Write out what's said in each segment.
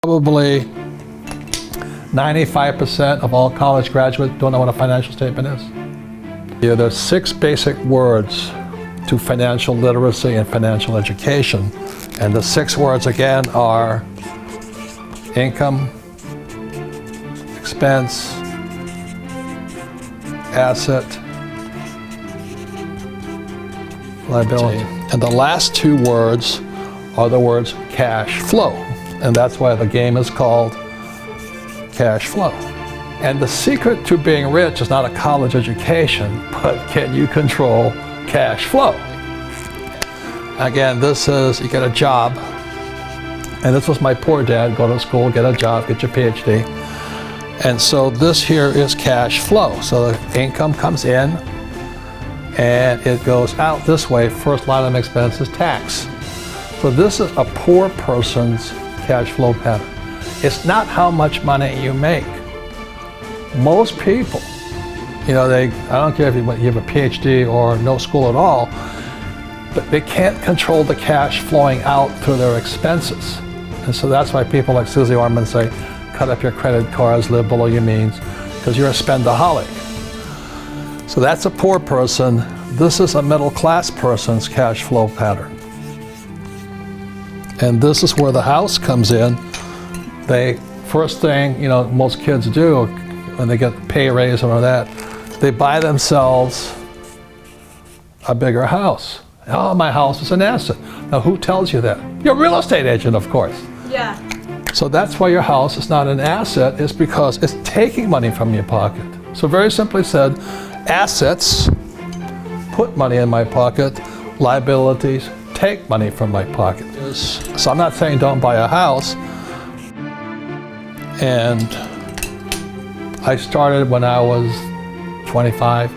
Probably 95% of all college graduates don't know what a financial statement is. Yeah, there's 6 basic words to financial literacy and financial education. And the 6 words again are income, expense, asset, liability. And the last 2 words are the words cash flow. And that's why the game is called cash flow. And the secret to being rich is not a college education, but can you control cash flow? Again, this is, you get a job, and this was my poor dad, go to school, get a job, get your PhD. And so this here is cash flow. So the income comes in, and it goes out this way. First line of expense is tax. So this is a poor person's cash flow pattern. It's not how much money you make. Most people, you know, I don't care if you have a PhD or no school at all, but they can't control the cash flowing out through their expenses. And so that's why people like Susie Orman say, cut up your credit cards, live below your means, because you're a spendaholic. So that's a poor person. This is a middle class person's cash flow pattern. And this is where the house comes in. First thing, you know, most kids do when they get pay raise or that, they buy themselves a bigger house. Oh, my house is an asset. Now, who tells you that? Your real estate agent, of course. Yeah. So that's why your house is not an asset, is because it's taking money from your pocket. So very simply said, assets put money in my pocket, liabilities take money from my pocket. So I'm not saying don't buy a house. And I started when I was 25,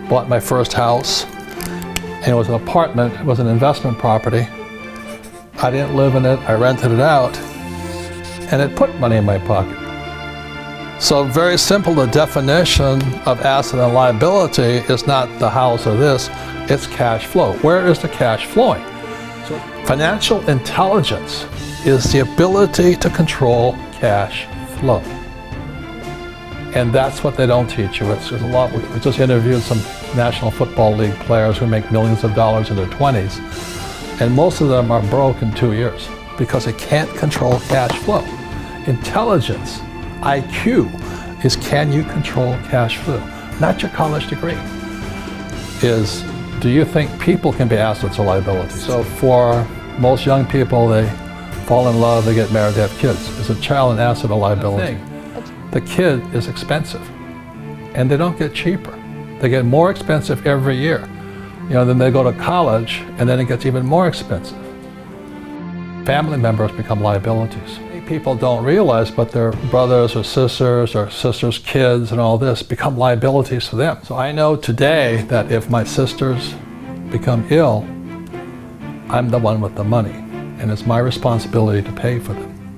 bought my first house, and it was an apartment, it was an investment property. I didn't live in it, I rented it out, and it put money in my pocket. So very simple, the definition of asset and liability is not the house or this, it's cash flow. Where is the cash flowing? So financial intelligence is the ability to control cash flow. And that's what they don't teach you. There's a lot. We just interviewed some National Football League players who make millions of dollars in their 20s. And most of them are broke in 2 years because they can't control cash flow. Intelligence, IQ, is can you control cash flow? Not your college degree. Is do you think people can be assets or liabilities? So for most young people, they fall in love, they get married, they have kids. Is a child an asset or liability? The kid is expensive, and they don't get cheaper. They get more expensive every year. You know, then they go to college, and then it gets even more expensive. Family members become liabilities. Many people don't realize, but their brothers or sisters' kids and all this become liabilities for them. So I know today that if my sisters become ill, I'm the one with the money, and it's my responsibility to pay for them.